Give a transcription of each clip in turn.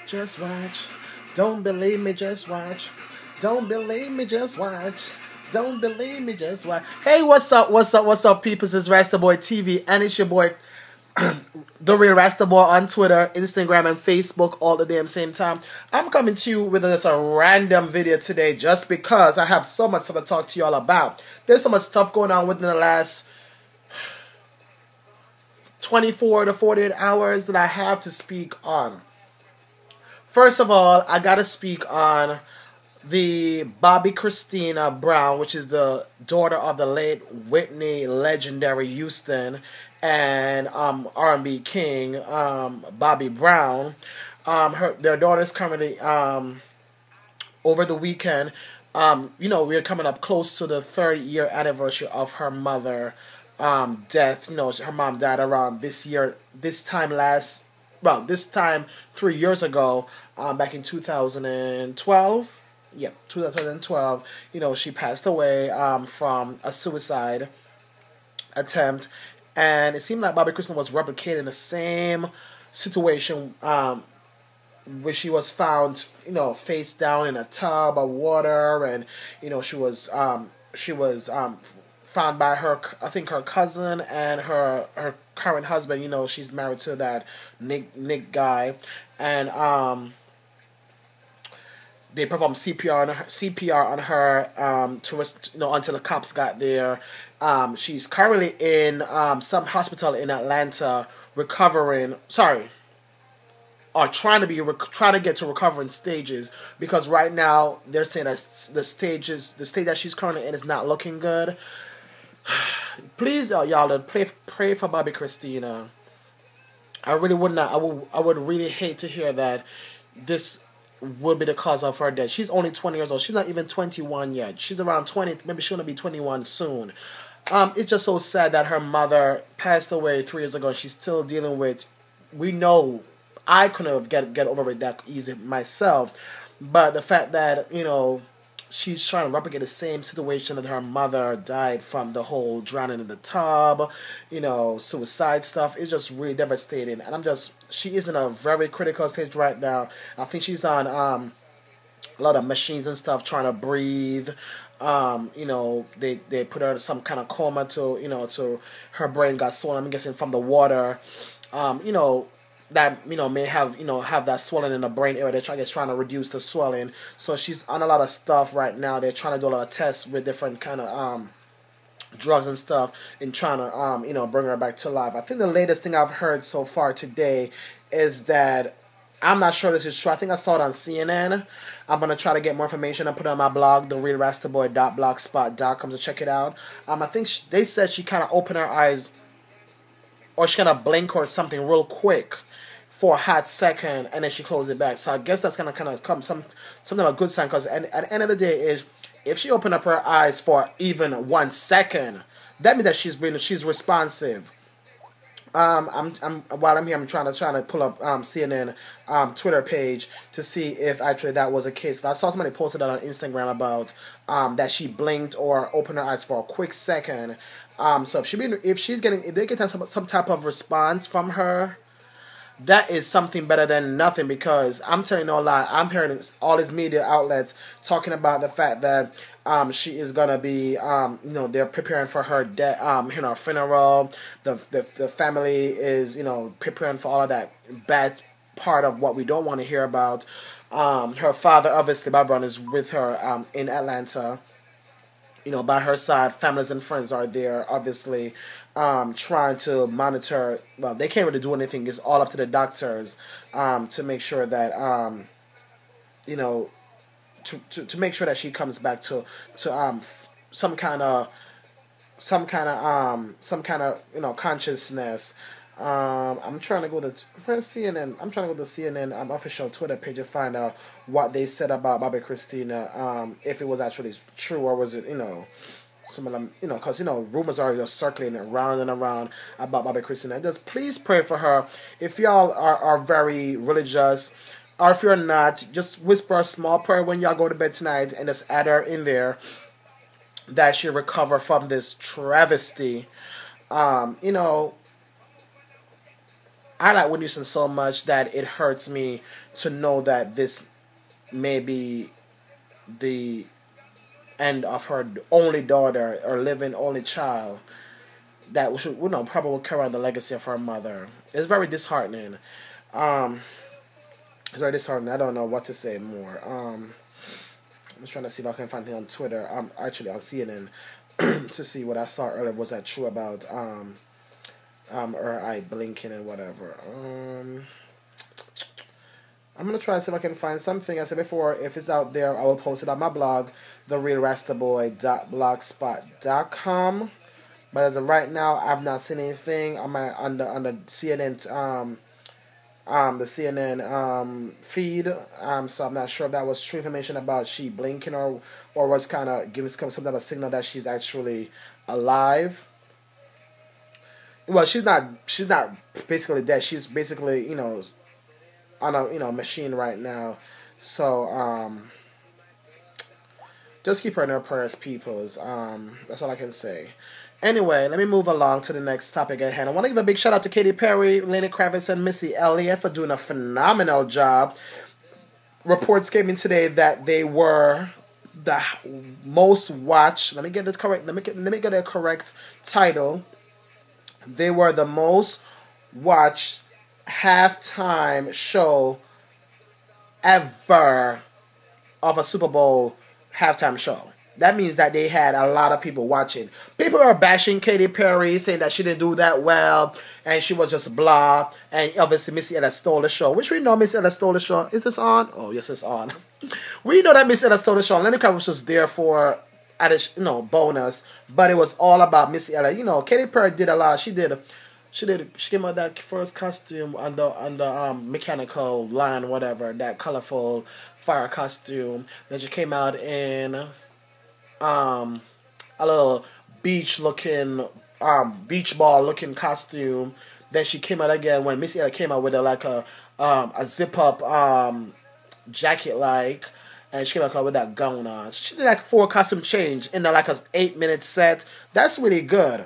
Just watch. Don't believe me, just watch. Don't believe me, just watch. Don't believe me, just watch. Hey, what's up? What's up? What's up, people? This is RastaBwoiTv, and it's your boy, the real Rasta Boy, on Twitter, Instagram, and Facebook all the damn same time. I'm coming to you with just a random video today, just because I have so much stuff to talk to y'all about. There's so much stuff going on within the last 24 to 48 hours that I have to speak on. First of all, I gotta speak on the Bobbi Kristina Brown, which is the daughter of the late Whitney legendary Houston and R&B king Bobbi Brown. Their daughter is currently over the weekend. We're coming up close to the 3rd-year anniversary of her mother death. Her mom died around this time 3 years ago, back in 2012. Yep, 2012. She passed away from a suicide attempt, and it seemed like Bobbi Kristina was replicating the same situation, where she was found, face down in a tub of water, and she was found by her cousin and her current husband. She's married to that Nick guy, and they performed CPR on her until the cops got there. She's currently in some hospital in Atlanta recovering. Or trying to get to recovering stages, because right now they're saying that the stage that she's currently in is not looking good. Please, y'all, pray for Bobbi Kristina. I really would not. I would really hate to hear that this would be the cause of her death. She's only 20 years old. She's not even 21 yet. She's around 20. Maybe she's gonna be 21 soon. It's just so sad that her mother passed away 3 years ago, and she's still dealing with. We know I couldn't have get over it that easy myself, but the fact that she's trying to replicate the same situation that her mother died from, the whole drowning in the tub, suicide stuff, is just really devastating. And she is in a very critical stage right now. I think she's on a lot of machines and stuff, trying to breathe. They put her in some kind of coma to her brain got swollen, I'm guessing from the water. That may have that swelling in the brain area. They're trying to reduce the swelling. So she's on a lot of stuff right now. They're trying to do a lot of tests with different kind of drugs and stuff, and trying to bring her back to life. I think the latest thing I've heard so far today is that, I'm not sure this is true, I think I saw it on CNN. I'm gonna try to get more information and put it on my blog, therealrastaboy.blogspot.com, to check it out. I think they said she kind of opened her eyes, or she kind of blinked or something real quick for a hot second, and then she closed it back. So I guess that's gonna kind of come something of a good sign, because at the end of the day, is if she opened up her eyes for even 1 second, that means that she's responsive. While I'm here, I'm trying to pull up CNN Twitter page to see if actually that was the case. I saw somebody posted that on Instagram about that she blinked or opened her eyes for a quick second. So if they get some type of response from her, that is something better than nothing, because I'm telling you no lie, I'm hearing all these media outlets talking about the fact that she is gonna be they're preparing for her funeral. The family is preparing for all of that bad part of what we don't want to hear about. Her father, obviously, Bobbi Brown, is with her in Atlanta. By her side, families and friends are there, obviously, trying to monitor. Well, they can't really do anything. It's all up to the doctors to make sure that to make sure that she comes back to some kind of consciousness. I'm trying to go to CNN. I'm trying to go to CNN official Twitter page to find out what they said about Bobbi Kristina. If it was actually true, or was it some of them, because rumors are just circulating around and around about Bobbi Kristina. Just please pray for her. If y'all are very religious, or if you're not, just whisper a small prayer when y'all go to bed tonight, and just add her in there, that she recover from this travesty. I like Whitney Houston so much that it hurts me to know that this may be the end of her only daughter or living only child that should, probably will carry on the legacy of her mother. It's very disheartening. Um, it's very disheartening. I don't know what to say more. I'm just trying to see if I can find it on Twitter. Actually on CNN to see what I saw earlier. Was that true about her eye blinking and whatever. I'm gonna try to see if I can find something. I said before, if it's out there, I will post it on my blog, therealrastaboy.blogspot.com. But as of right now, I've not seen anything on the CNN the CNN feed. So I'm not sure if that was true information about she blinking or was kind of giving some type of signal that she's actually alive. Well, she's not basically dead. She's basically on a machine right now. So just keep her in our prayers, peoples. That's all I can say. Anyway, let me move along to the next topic at hand. I want to give a big shout out to Katy Perry, Lenny Kravitz, and Missy Elliott for doing a phenomenal job. Reports came in today that they were the most watched. Let me get it correct. Let me get a correct title. They were the most watched halftime show ever of a Super Bowl halftime show. That means that they had a lot of people watching. People are bashing Katy Perry, saying that she didn't do that well, and she was just blah. And obviously Missy Elliott stole the show, which we know Missy Elliott stole the show. Is this on? Oh, yes, it's on. We know that Missy Elliott stole the show. Lenny Kravitz was just there for bonus, but it was all about Missy Elliott. Katy Perry did a lot. She came out that first costume on the mechanical line, whatever, that colorful fire costume. Then she came out in a little beach ball looking costume. Then she came out again when Missy Elliott came out with a zip up jacket and she came out with that gown on. She did 4 costume change in a 8-minute set. That's really good.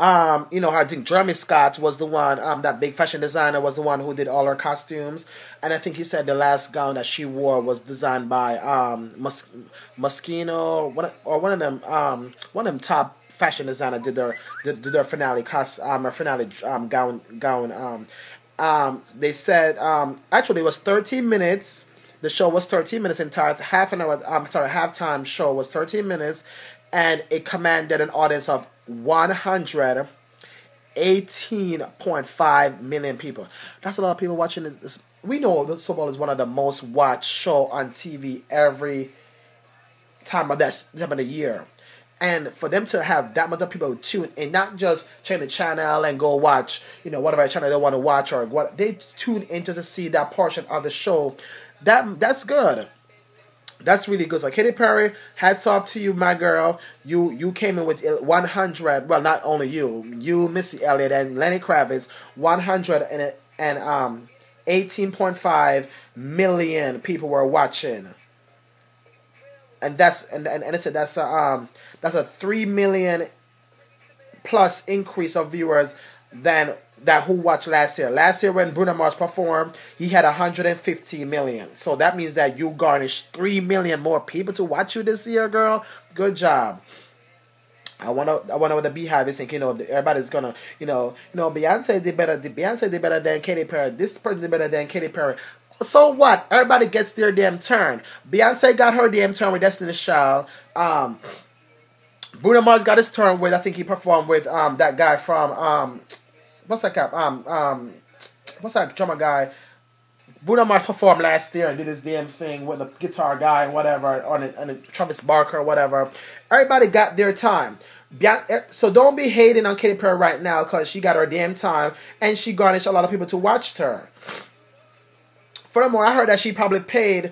I think Jeremy Scott was the one, that big fashion designer was the one who did all her costumes. And I think he said the last gown that she wore was designed by Moschino, or one of them top fashion designer did their finale gown. They said actually it was 13 minutes. The show was 13 minutes entire. Halftime show was 13 minutes, and it commanded an audience of 118.5 million people. That's a lot of people watching this. We know the Super Bowl is one of the most watched show on TV every time of the year. And for them to have that much of people tune in, not just change the channel and go watch, whatever channel they want to watch or what, they tune in just to see that portion of the show. That's good. That's really good. So Katy Perry, hats off to you, my girl. You came in with 100. Well, not only you, Missy Elliott, and Lenny Kravitz. 118.5 million people were watching, and that's a 3 million plus increase of viewers than that who watched last year. Last year when Bruno Mars performed, he had 150 million. So that means that you garnished 3 million more people to watch you this year, girl. Good job. I wonder what the Beehive is thinking. Everybody's gonna, Beyonce did better. Beyonce did better than Katy Perry. This person did better than Katy Perry. So what? Everybody gets their damn turn. Beyonce got her damn turn with Destiny's Child. Bruno Mars got his turn with, I think he performed with that guy from what's that guy? What's that drummer guy? Bruno Mars performed last year and did his damn thing with the guitar guy and whatever, on Travis Barker or whatever. Everybody got their time. So don't be hating on Katy Perry right now because she got her damn time and she garnished a lot of people to watch her. Furthermore, I heard that she had to pay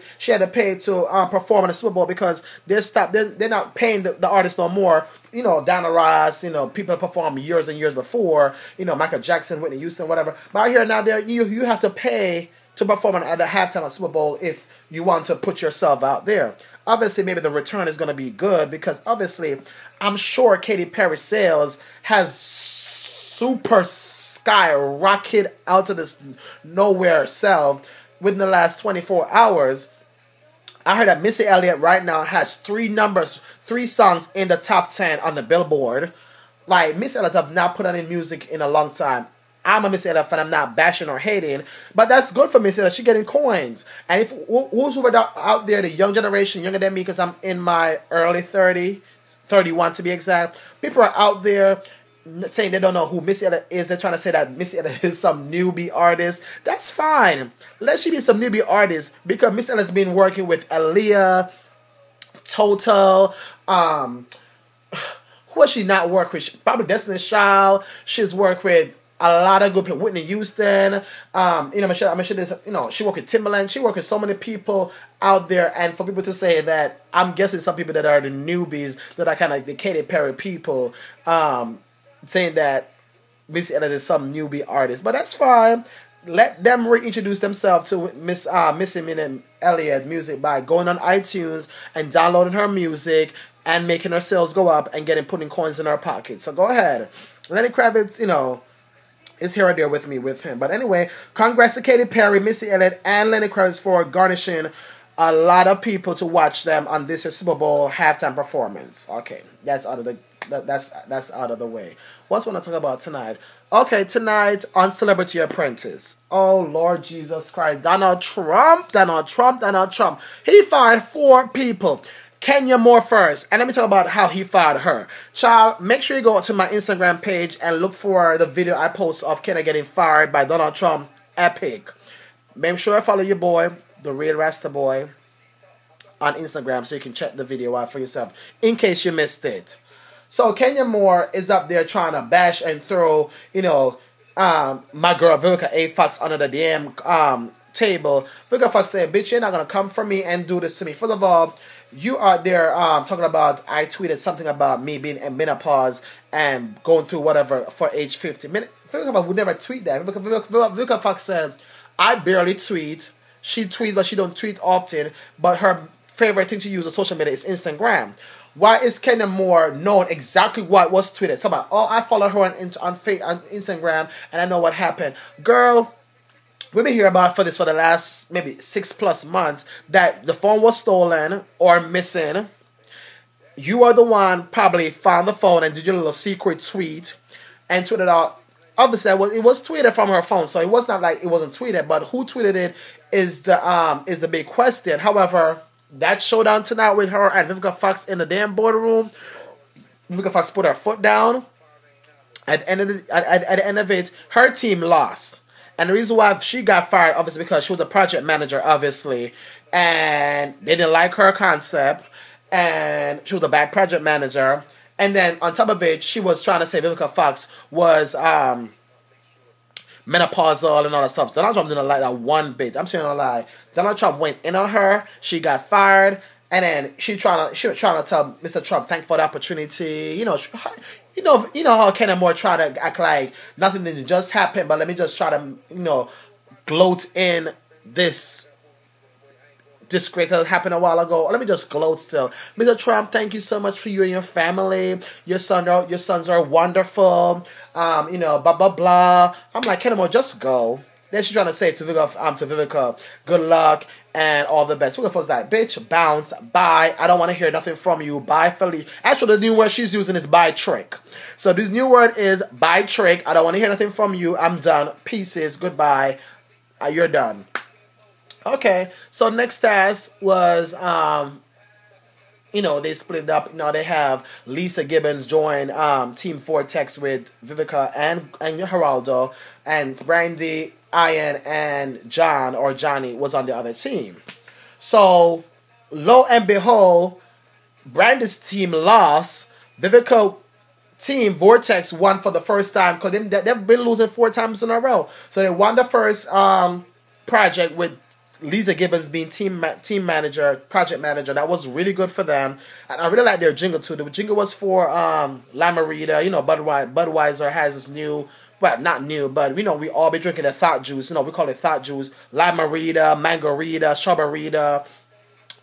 to perform in the Super Bowl because they're not paying the artist no more. Donna Ross, people performed years and years before, Michael Jackson, Whitney Houston, whatever. But out here now, you have to pay to perform at the halftime of Super Bowl if you want to put yourself out there. Obviously, maybe the return is going to be good because obviously, I'm sure Katy Perry's sales has super skyrocket out to this nowhere self within the last 24 hours. I heard that Missy Elliott right now has 3 songs in the top 10 on the Billboard. Like, Missy Elliott have not put on any music in a long time. I'm a Missy Elliott fan. I'm not bashing or hating, but that's good for Missy Elliott. She's getting coins. And if who's out there, the young generation, younger than me, because I'm in my early 30s, 31 to be exact. People are out there saying they don't know who Missy Elliott is. They're trying to say that Missy Elliott is some newbie artist. That's fine. Let she be some newbie artist, because Missy Elliott's been working with Aaliyah, Total, who has she not worked with? Probably Destiny's Child. She's worked with a lot of good people. Whitney Houston. She worked with Timbaland. She worked with so many people out there. And for people to say that, I'm guessing some people that are the newbies, that are kind of like the Katy Perry people, saying that Missy Elliott is some newbie artist. But that's fine. Let them reintroduce themselves to Missy Elliott music by going on iTunes and downloading her music and making her sales go up and putting coins in her pocket. So go ahead. Lenny Kravitz, is here or there with him. But anyway, congrats to Katy Perry, Missy Elliott, and Lenny Kravitz for garnishing a lot of people to watch them on this Super Bowl halftime performance. Okay, that's out of the way. What's what I want to talk about tonight? Okay, tonight on Celebrity Apprentice. Oh Lord Jesus Christ, Donald Trump. He fired 4 people. Kenya Moore first, and let me talk about how he fired her. Child, make sure you go to my Instagram page and look for the video I post of Kenya getting fired by Donald Trump. Epic. Make sure you follow your boy, the real RastaBwoiTv, on Instagram so you can check the video out for yourself in case you missed it. So Kenya Moore is up there trying to bash and throw, my girl Vivica A. Fox under the damn table. Vivica Fox said, "Bitch, you're not gonna come for me and do this to me. First of all, you are there talking about, I tweeted something about me being in menopause and going through whatever for age 50. Vivica Fox would never tweet that. Vivica Fox said, I barely tweet. She tweets, but she don't tweet often. But her favorite thing to use on social media is Instagram. Why is Kenya Moore knowing exactly what was tweeted? Talk about, I followed her on Instagram and I know what happened. Girl, we've been hearing about for the last maybe 6+ months that the phone was stolen or missing. You are the one probably found the phone and did your little secret tweet and tweeted out. Obviously, it was tweeted from her phone, so it was not like it wasn't tweeted. But who tweeted it is the big question. However, that showdown tonight with her and Vivica Fox in the damn boardroom, Vivica Fox put her foot down. At the end of it, her team lost. And the reason why she got fired, obviously, because she was a project manager, obviously. And they didn't like her concept. And she was a bad project manager. And then, on top of it, she was trying to say Vivica Fox was menopausal and all that stuff. Donald Trump didn't like that one bit. I'm saying no lie. Donald Trump went in on her. She got fired. And then she was trying to tell Mr. Trump, thank you for the opportunity. You know how Kenya Moore trying to act like nothing didn't just happen, but let me just try to, gloat in this disgrace that happened a while ago. Let me just gloat still. Mr. Trump, thank you so much for you and your family. Your sons are wonderful. Blah blah blah. I'm like, Kenya Moore, just go. Then she's trying to say to Vivica, good luck and all the best. Vivica was like, bitch, bounce, bye. I don't want to hear nothing from you. Bye, Philly. Actually, the new word she's using is bye trick. So the new word is bye trick. I don't want to hear nothing from you. I'm done. Pieces. Goodbye. You're done. Okay. So next task was, they split it up. Now they have Lisa Gibbons join Team Vortex with Vivica and Geraldo, and Brandy, Ian, and John or Johnny was on the other team. So, lo and behold, Brandy's team lost. Vivica team Vortex won for the first time because they've been losing 4 times in a row. So they won the first project with Lisa Gibbons being team manager, project manager. That was really good for them. And I really like their jingle too. The jingle was for La Marita. Budweiser has this new, well, not new, but we all be drinking the thought juice. We call it thought juice. La Marita, Mangarita, Strawberita.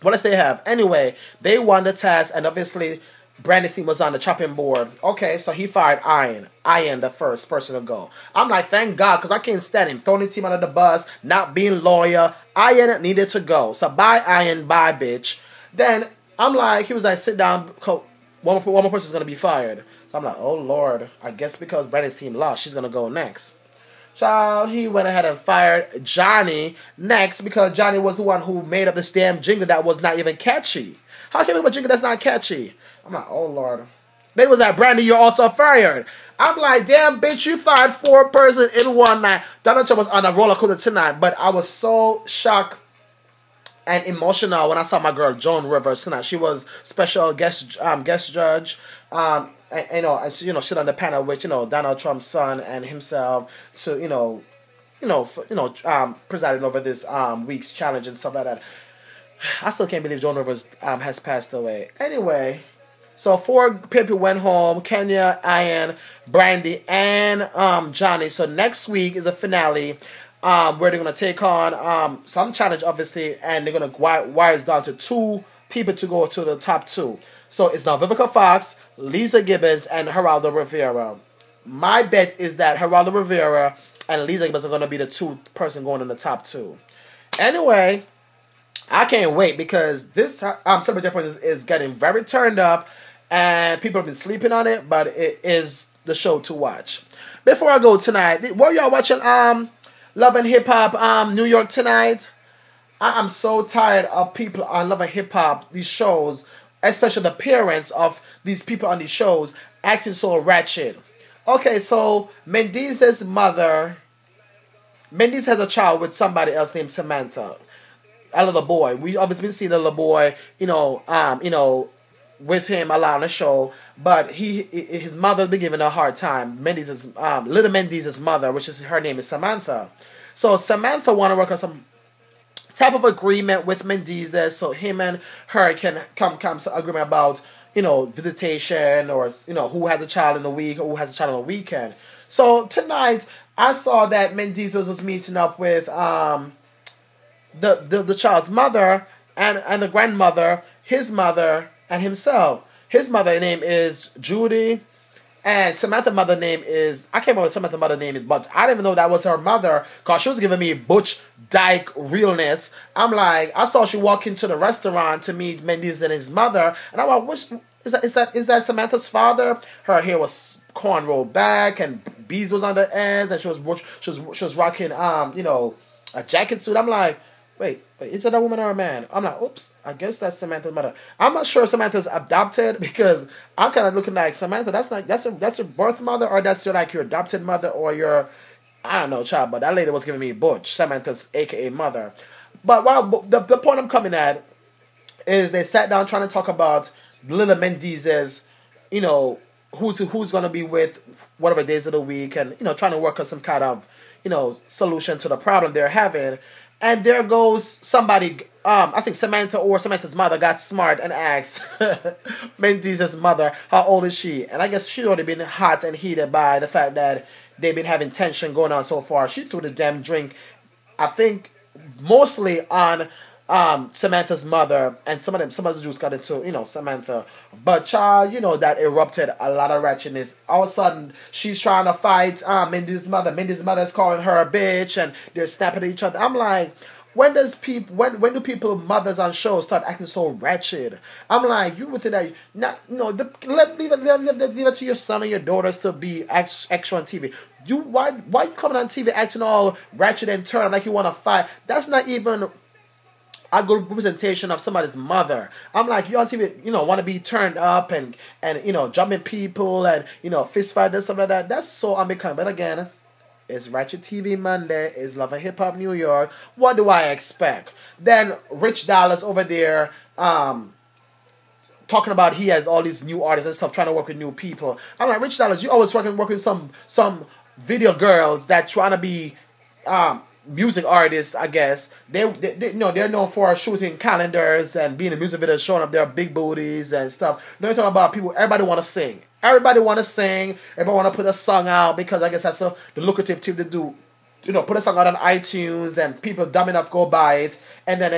What else they have? Anyway, they won the task, and obviously Brandon's team was on the chopping board. Okay, so he fired Ian. Ian, the first person to go. I'm like, thank God, because I can't stand him throwing the team under the bus, not being loyal. Ian needed to go. So bye, Ian, bye, bitch. Then I'm like, he was like, sit down, one more person's going to be fired. So I'm like, oh, Lord. I guess because Brandon's team lost, she's going to go next. Child, he went ahead and fired Johnny next because Johnny was the one who made up this damn jingle that was not even catchy. How can you make a jingle that's not catchy? I'm like, oh, Lord. They was like, Brandy, you're also fired. I'm like, damn, bitch, you fired 4 persons in one night. Donald Trump was on a roller coaster tonight, but I was so shocked and emotional when I saw my girl Joan Rivers tonight. She was special guest judge. And sit on the panel with Donald Trump's son and himself to presiding over this week's challenge and stuff like that. I still can't believe Joan Rivers has passed away. Anyway, so 4 people went home: Kenya, Ian, Brandy, and Johnny. So next week is a finale. Where they're going to take on some challenge, obviously, and they're going to wire it down to 2 people to go to the top 2. So it's now Vivica Fox, Lisa Gibbons, and Geraldo Rivera. My bet is that Geraldo Rivera and Lisa Gibbons are going to be the 2 person going in the top 2. Anyway, I can't wait because this Celebrity Apprentice is getting very turned up, and people have been sleeping on it, but it is the show to watch. Before I go tonight, were y'all watching Love and Hip Hop New York tonight? I'm so tired of people on Love and Hip Hop, these shows, especially the parents of these people on these shows, acting so ratchet. Okay, so Mendes has a child with somebody else named Samantha, a little boy. We obviously been seeing the little boy, with him a lot on the show, but his mother been giving a hard time. Little Mendes' mother, which is her name is Samantha. So Samantha want to work on some type of agreement with Mendes, so him and her can come to agreement about visitation, or who has a child in the week or who has a child on the weekend. So tonight I saw that Mendes was meeting up with the child's mother and the grandmother, his mother, and himself. His mother name is Judy, and Samantha's mother name is, I can't remember what Samantha's mother name is, but I didn't even know that was her mother because she was giving me Butch Dyke realness. I'm like, I saw she walk into the restaurant to meet Mendes and his mother, and I'm like, is that Samantha's father? Her hair was cornrolled back and beads was on the ends, and she was rocking a jacket suit. I'm like, wait, is that a woman or a man? I'm like, oops, I guess that's Samantha's mother. I'm not sure if Samantha's adopted because I'm kind of looking like Samantha. That's your birth mother, or that's your adopted mother, or your, I don't know, child. But that lady was giving me Butch, Samantha's AKA mother. But the point I'm coming at is they sat down trying to talk about little Mendez's, who's going to be with whatever days of the week, and trying to work on some kind of solution to the problem they're having. And there goes somebody, I think Samantha or Samantha's mother got smart and asked Mendes' mother, how old is she? And I guess she'd already been hot and heated by the fact that they've been having tension going on so far. She threw the damn drink, I think, mostly on Samantha's mother, and some of the Jews got into, Samantha. But child, that erupted a lot of ratchetness. All of a sudden, she's trying to fight Mendes' mother. Mendes' mother is calling her a bitch, and they're snapping at each other. I'm like, when do people mothers on shows start acting so ratchet? I'm like, you would think that leave it to your son or your daughters to be extra on TV. Why you coming on TV acting all ratchet and turn like you want to fight? That's not even a good representation of somebody's mother. I'm like, you on TV, want to be turned up and jumping people and fist fight and stuff like that. That's so unbecoming. But again, it's Ratchet TV Monday. It's Love and Hip Hop New York. What do I expect? Then Rich Dallas over there talking about he has all these new artists and stuff, trying to work with new people. I'm like, Rich Dallas, you always working with some video girls that trying to be music artists, I guess. They're known for shooting calendars and being in music videos, showing up their big booties and stuff. They're talking about people. Everybody want to sing. Everybody want to sing. Everybody want to put a song out because I guess that's the lucrative thing to do. Put a song out on iTunes and people dumb enough go buy it, and then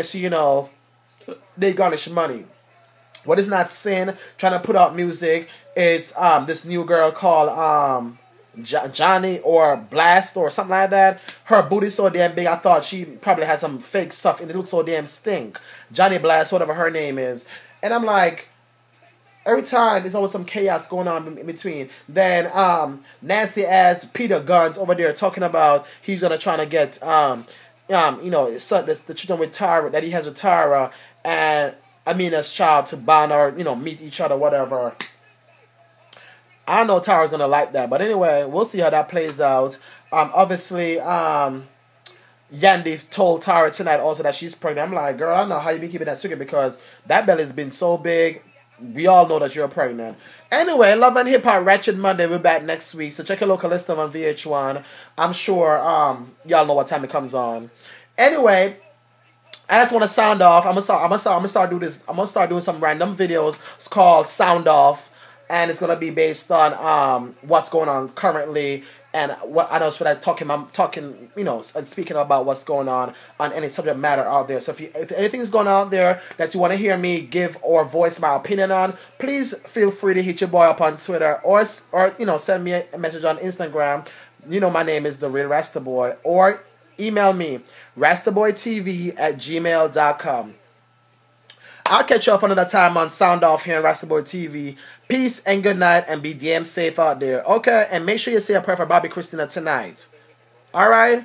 they garnish money. What is not sin? Trying to put out music. It's this new girl called Johnny or Blast or something like that. Her booty's so damn big. I thought she probably had some fake stuff and it looks so damn stink. Johnny Blast, whatever her name is. And I'm like, every time there's always some chaos going on in between. Then nasty ass Peter Guns over there talking about he's gonna try to get you know, so the children with Tara that he has with Tara and Amina's child to bond or, you know, meet each other, whatever. I don't know if Tara's gonna like that, but anyway, we'll see how that plays out. Obviously, Yandy told Tara tonight also that she's pregnant. I'm like, girl, I don't know how you been keeping that secret because that belly's been so big. We all know that you're pregnant. Anyway, Love and Hip Hop Ratchet Monday. We're back next week, so check your local listing on VH1. I'm sure y'all know what time it comes on. Anyway, I just want to sound off. I'm gonna start doing some random videos. It's called Sound Off. And it's gonna be based on what's going on currently, and what I know. I'm talking, you know, and speaking about what's going on any subject matter out there. So if anything is going on out there that you want to hear me give or voice my opinion on, please feel free to hit your boy up on Twitter or you know, send me a message on Instagram. You know my name is The Real RastaBwoy, or email me RastaBwoiTv@gmail.com. I'll catch you up another time on Sound Off here on RastaBwoiTv. Peace and good night, and be damn safe out there. Okay, and make sure you say a prayer for Bobbi Kristina tonight. Alright?